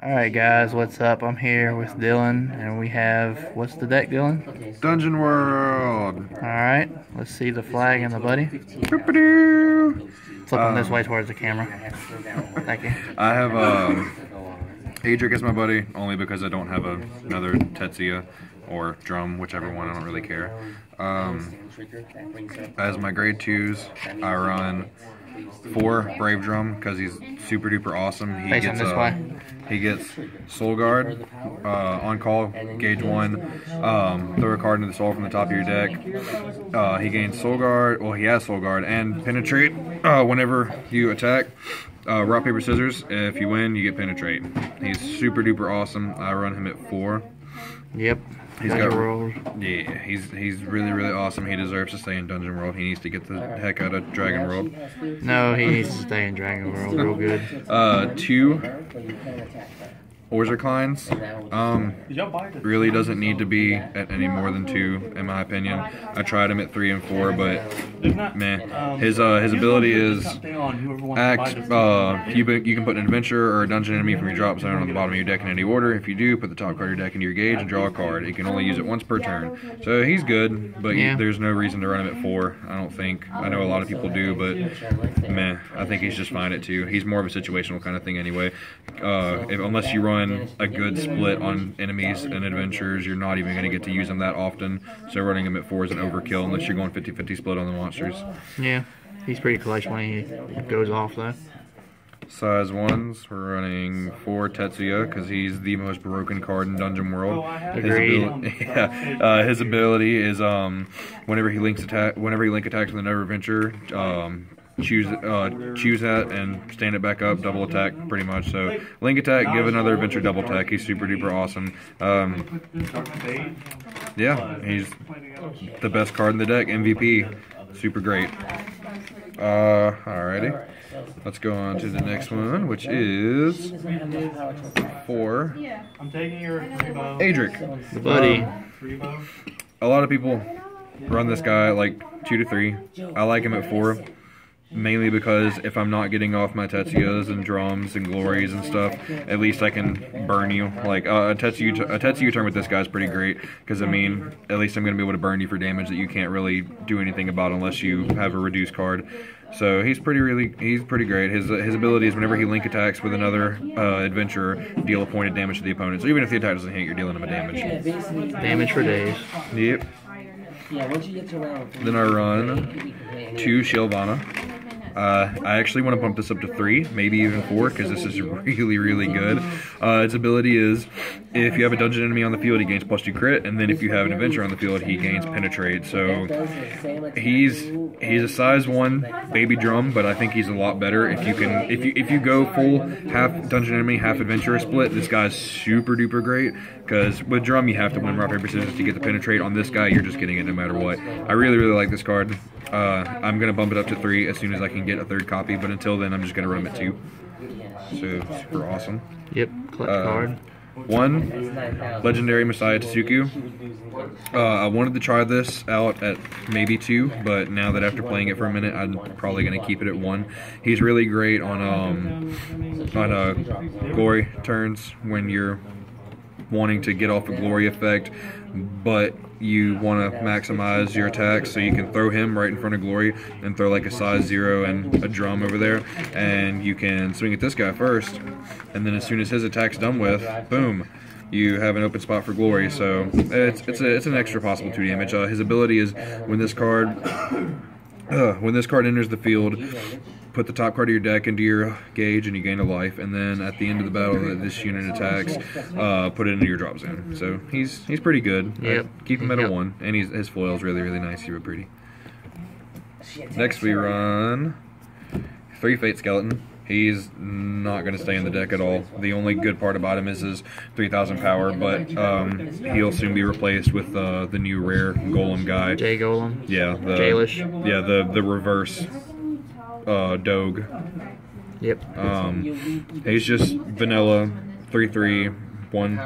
Alright guys, what's up? I'm here with Dylan and we have, what's the deck, Dylan? Dungeon World. Alright, let's see the flag and the buddy. Flip them this way towards the camera. Thank you. I have Adric as my buddy, only because I don't have another Tetsuya or Drum, whichever one, I don't really care. As my grade 2s, I run 4 Brave Drum because he's super duper awesome. He gets Soul Guard, on call, gauge 1, throw a card into the soul from the top of your deck. He gains Soul Guard, well he has Soul Guard, and Penetrate whenever you attack. Rock, paper, scissors, if you win you get Penetrate. He's super duper awesome. I run him at 4. Yep. He's got World. Yeah, he's really awesome. He deserves to stay in Dungeon World. He needs to get the heck out of Dragon World. No, he needs to stay in Dragon World real good. 2 Orzerklines. Really doesn't need to be at any more than 2, in my opinion. I tried him at 3 and 4, but man, his ability is act. You can put an adventure or a dungeon enemy from your drop zone on the bottom of your deck in any order. If you do, put the top card of your deck into your gauge and draw a card. You can only use it once per turn. So he's good, but there's no reason to run him at 4. I don't think. I know a lot of people do, but man, I think he's just fine at 2. He's more of a situational kind of thing anyway. Unless you run a good split on enemies and adventures, you're not even going to get to use them that often. So running him at 4 is an overkill unless you're going 50-50 split on the monsters. Yeah, he's pretty clutch when he goes off though. Size 1s, we're running 4 Tetsuya because he's the most broken card in Dungeon World. His ability is whenever he link attacks with another adventure, choose that and stand it back up, double attack pretty much. So link attack, give another adventure double attack. He's super duper awesome. Yeah, he's the best card in the deck. MVP, super great. Alrighty, let's go on to the next one, which is 4 Adric, the buddy. A lot of people run this guy like 2 to 3. I like him at 4. Mainly because if I'm not getting off my Tetsuyas and drums and glories and stuff, at least I can burn you. Like a Tetsuya turn with this guy is pretty great because I mean, at least I'm going to be able to burn you for damage that you can't really do anything about unless you have a reduced card. So he's pretty great. His ability is whenever he link attacks with another adventurer, deal a point of damage to the opponent. So even if the attack doesn't hit, you're dealing him a damage. Damage for days. Yep. Then I run 2 Shelvana. I actually want to bump this up to 3, maybe even 4, because this is really good. Its ability is, if you have a dungeon enemy on the field, he gains +2 crit, and then if you have an adventure on the field, he gains Penetrate. So he's a size 1 baby drum, but I think he's a lot better if you go full half dungeon enemy, half adventurer split. This guy's super duper great, because with drum you have to win rock paper scissors to get the Penetrate. On this guy, you're just getting it no matter what. I really like this card. I'm gonna bump it up to 3 as soon as I can get a 3rd copy, but until then I'm just gonna run him at 2. So super awesome. Yep, collect card. 1 Legendary Messiah Tsuku. I wanted to try this out at maybe 2, but now that after playing it for a minute, I'm probably gonna keep it at 1. He's really great on glory turns when you're wanting to get off a glory effect, but you want to maximize your attacks, so you can throw him right in front of glory and throw like a size 0 and a drum over there, and you can swing at this guy first, and then as soon as his attack's done with, boom, you have an open spot for glory. So it's an extra possible 2 damage. His ability is when this card enters the field, put the top card of your deck into your gauge and you gain a life, and then at the end of the battle that this unit attacks, put it into your drop zone. So he's pretty good. Yep. Keep him at a 1, and his foil is really nice. He's really pretty. Next we run 3 Fate Skeleton. He's not going to stay in the deck at all. The only good part about him is his 3,000 power, but he'll soon be replaced with the new rare Golem guy. J Golem. Yeah. Jailish. Yeah, the reverse Doge. Yep. He's just vanilla 3/3 one.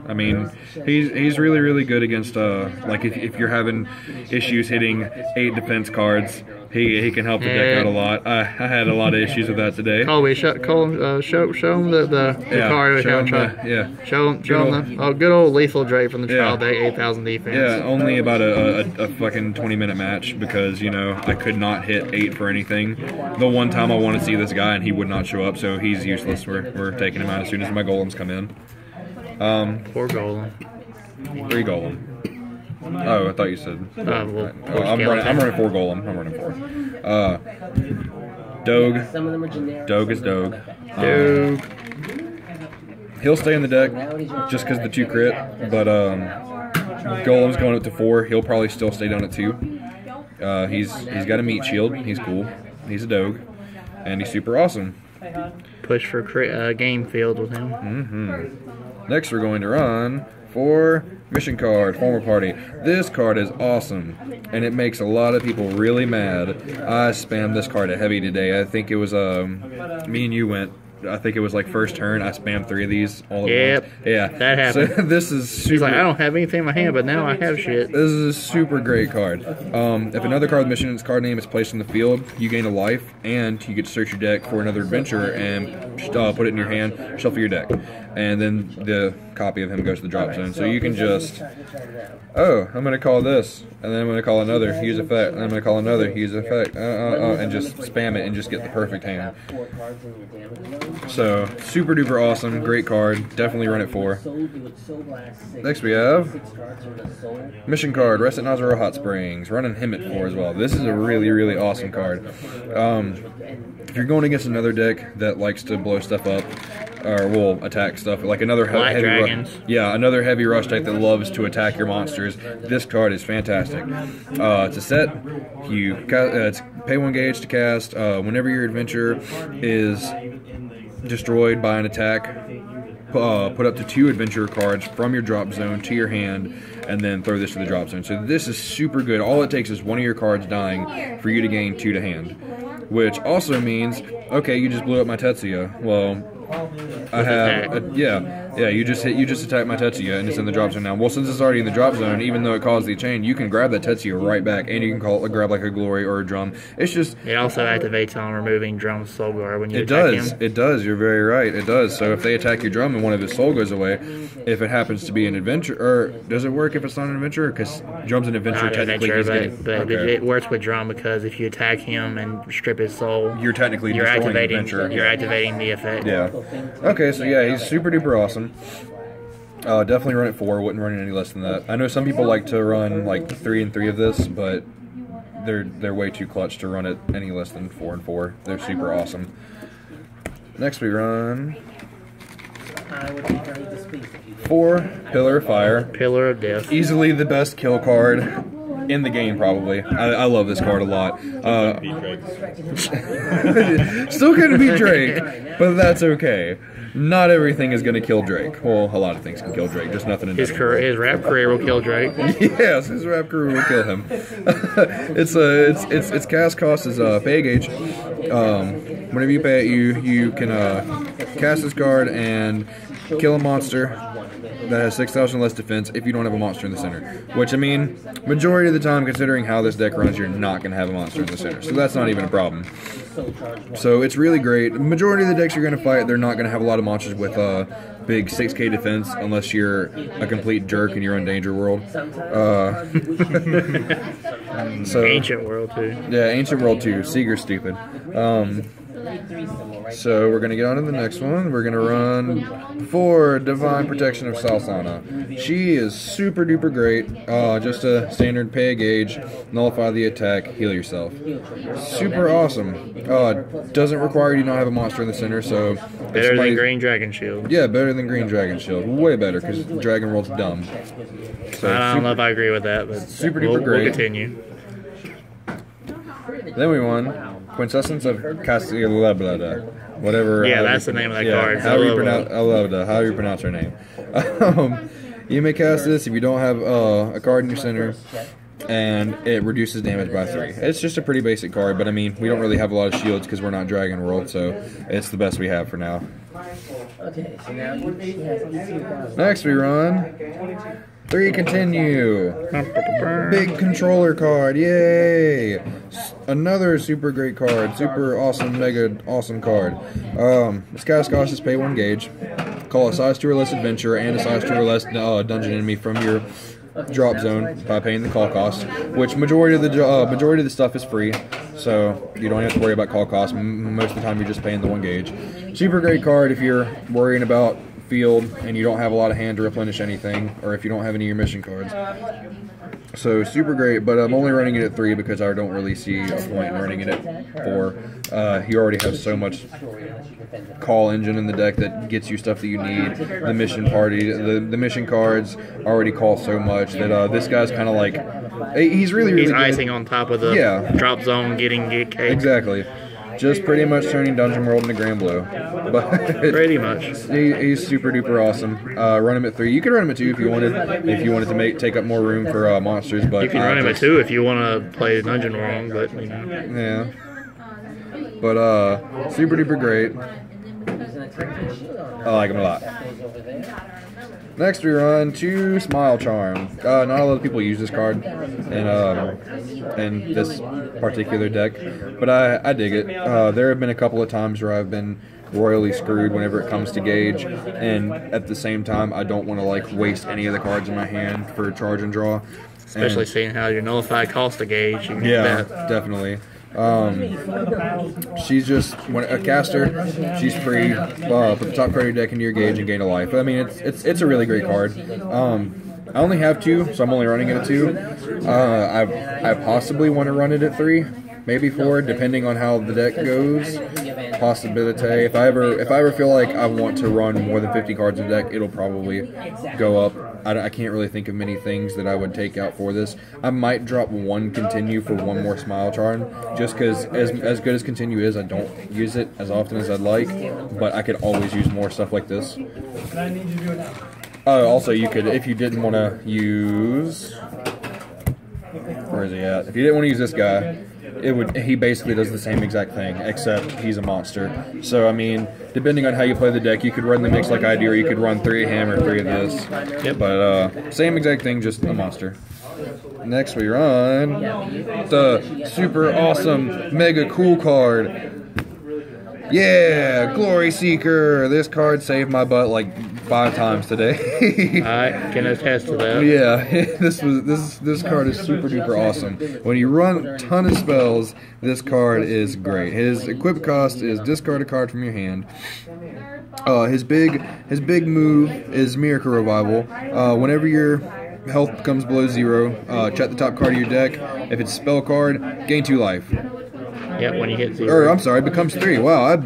I mean, he's really, really good against, like, if you're having issues hitting 8 defense cards, he can help the deck out a lot. I had a lot of issues with that today. Colby, show him the card. Show him the good old Lethal Drake from the trial deck, 8,000 defense. Yeah, only about a fucking 20-minute match because, you know, I could not hit 8 for anything. The one time I want to see this guy and he would not show up, so he's useless. We're taking him out as soon as my golems come in. Poor golem. 3 golem. Oh, I thought you said. Well, I'm running 4 golem. I'm running 4. Doge. Doge is Doge. He'll stay in the deck just because the 2 crit, but golem's going up to 4. He'll probably still stay down at 2. He's got a meat shield. He's cool. He's a Doge, and he's super awesome. Push for game field with him. Next, we're going to run for mission card, former party. This card is awesome, and it makes a lot of people really mad. I spammed this card at heavy today. I think it was me and you went. I think it was like first turn. I spammed 3 of these all at once. Yeah, that happened. So this is super. He's like, I don't have anything in my hand, but now I have shit. This is a super great card. If another card with mission in its card name is placed in the field, you gain a life, and you get to search your deck for another adventurer and put it in your hand, shuffle your deck, and then the copy of him goes to the drop zone. So you can just, oh, I'm going to call this, and then I'm going to call another, use effect, and I'm going to call another, use effect, and just spam it and just get the perfect hand. So, super duper awesome, great card, definitely run it 4. Next we have mission card, Rest at Nazaro Hot Springs, running him at 4 as well. This is a really, really awesome card. If you're going against another deck that likes to blow stuff up, or will attack stuff, like another heavy rush, another heavy rush deck that loves to attack your monsters, this card is fantastic. It's a set. It's pay 1 gauge to cast. Whenever your adventure is destroyed by an attack, put up to 2 adventure cards from your drop zone to your hand, and then throw this to the drop zone. So this is super good. All it takes is 1 of your cards dying for you to gain 2 to hand, which also means, okay, you just blew up my Tetsuya. Well, I have, you just attack my Tetsuya and it's in the drop zone now. Well, since it's already in the drop zone, even though it caused the chain, you can grab that Tetsuya right back, and you can grab like a Glory or a Drum. It's just, it also activates on removing Drum's Soul Guard when you attack him. It does. You're very right. It does. So if they attack your Drum and one of his soul goes away, if it happens to be an adventure, or does it work if it's not an adventure? Because Drum's an adventure. It works with Drum because if you attack him and strip his soul, you're technically destroying the adventure. You're activating the effect. Yeah. Okay, so yeah, he's super duper awesome. Definitely run it 4. Wouldn't run it any less than that. I know some people like to run like 3 and 3 of this, but they're way too clutch to run it any less than 4 and 4. They're super awesome. Next we run 4 Pillar of Fire. Pillar of Death. Easily the best kill card in the game, probably. I love this card a lot. Still couldn't beat Drake, but that's okay. Not everything is going to kill Drake. Well, a lot of things can kill Drake, just nothing in his rap career will kill Drake. Yes, his rap career will kill him. Its cast cost is pay gauge. Whenever you pay it, you can cast this card and kill a monster that has 6,000 less defense if you don't have a monster in the center. Which, I mean, majority of the time, considering how this deck runs, you're not going to have a monster in the center. So that's not even a problem. So it's really great. Majority of the decks you're going to fight, they're not going to have a lot of monsters with big 6k defense unless you're a complete jerk and you're on Danger World. So, Ancient World too. Yeah, Ancient World too. Seeger's stupid. So we're going to get on to the next one. We're going to run for Divine Protection of Salsana. She is super duper great. Just a standard pay a gauge, nullify the attack, heal yourself. Super awesome. Doesn't require you to not have a monster in the center, so... Better than Green Dragon Shield. Yeah, better than Green Dragon Shield. Way better, because Dragon World's dumb. So I don't know if I agree with that, but super duper great. We'll continue. Then we won Quintessence of Castiglada. Whatever. Yeah, that's the name of that card. However you pronounce her name. You may cast this if you don't have a card in your center, and it reduces damage by 3. It's just a pretty basic card, but I mean, we don't really have a lot of shields because we're not Dragon World, so it's the best we have for now. Okay, so now you Next we run 3 continue. Big controller card, yay! Another super great card, super awesome, mega awesome card. This guy's cost is pay 1 gauge. Call a size 2 or less adventure and a size 2 or less dungeon enemy from your drop zone by paying the call cost, which majority of the stuff is free, so you don't have to worry about call cost. Most of the time you're just paying the 1 gauge. Super great card if you're worrying about field and you don't have a lot of hand to replenish anything, or if you don't have any of your mission cards. So super great, but I'm only running it at 3 because I don't really see a point in running it at 4. You already have so much call engine in the deck that gets you stuff that you need. The mission party, the mission cards already call so much that this guy's kind of like, he's really he's good. icing on top of the drop zone getting cake. Exactly. Just pretty much turning Dungeon World into Grand Blue. But pretty much. He's super duper awesome. Run him at 3. You could run him at 2 if you wanted to take up more room for monsters. But you can run him at 2 if you want to play Dungeon wrong. But you know. Yeah. But super duper great. I like him a lot. Next we run 2 Smile Charm. Not a lot of people use this card in this particular deck, but I dig it. There have been a couple of times where I've been royally screwed whenever it comes to gauge, and at the same time I don't want to like waste any of the cards in my hand for charge and draw. Especially seeing how your nullified cost a gauge. You yeah, definitely. She's just a caster. She's free. Put the top card of your deck into your gauge and gain a life. I mean, it's a really great card. I only have 2, so I'm only running it at 2. I possibly want to run it at 3, maybe 4, depending on how the deck goes. Possibility. If I ever feel like I want to run more than 50 cards in the deck, it'll probably go up. I can't really think of many things that I would take out for this. I might drop 1 continue for 1 more Smile Charm, just because as good as continue is, I don't use it as often as I'd like, but I could always use more stuff like this. Also, you could, if you didn't want to use, where is he at? If you didn't want to use this guy, he basically does the same exact thing, except he's a monster. So, I mean, depending on how you play the deck, you could run the mix like I do, or you could run 3 of him or 3 of this. Yep. But, same exact thing, just a monster. Next we run the super awesome, mega cool card. Yeah, Glory Seeker. This card saved my butt like 5 times today. I can attest to that. Yeah, this card is super duper awesome. When you run a ton of spells, this card is great. His equip cost is discard a card from your hand. His big move is Miracle Revival. Whenever your health becomes below 0, check the top card of your deck. If it's a spell card, gain 2 life. Yeah, when you hit 0. Or, I'm sorry, it becomes 3. Wow, I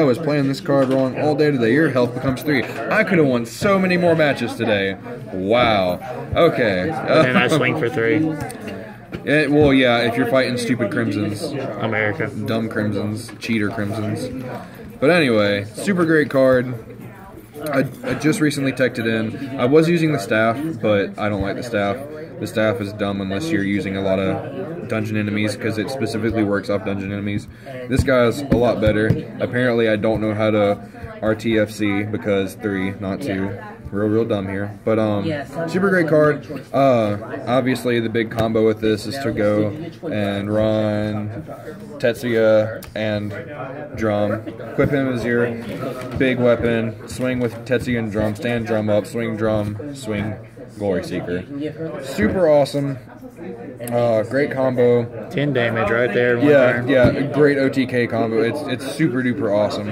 was playing this card wrong all day today. Your health becomes 3. I could have won so many more matches today. Wow. Okay. And I swing for 3. Well, yeah, if you're fighting stupid Crimsons. America. Dumb Crimsons. Cheater Crimsons. But anyway, super great card. I just recently teched it in. I was using the staff, but I don't like the staff. The staff is dumb unless you're using a lot of dungeon enemies, because it specifically works off dungeon enemies. This guy's a lot better. Apparently I don't know how to RTFC because 3, not 2. Real dumb here. But super great card. Obviously the big combo with this is to go and run Tetsuya and Drum. Equip him as your big weapon. Swing with Tetsuya and Drum. Stand Drum up. Swing Drum. Swing Glory Seeker. Super awesome. Great combo. 10 damage right there. Yeah, great OTK combo. It's super duper awesome.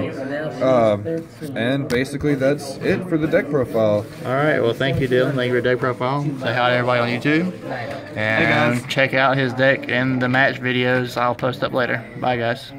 And basically that's it for the deck profile. Alright, well thank you Dylan. Thank you for the deck profile. Say hi to everybody on YouTube. And check out his deck and the match videos I'll post up later. Bye guys.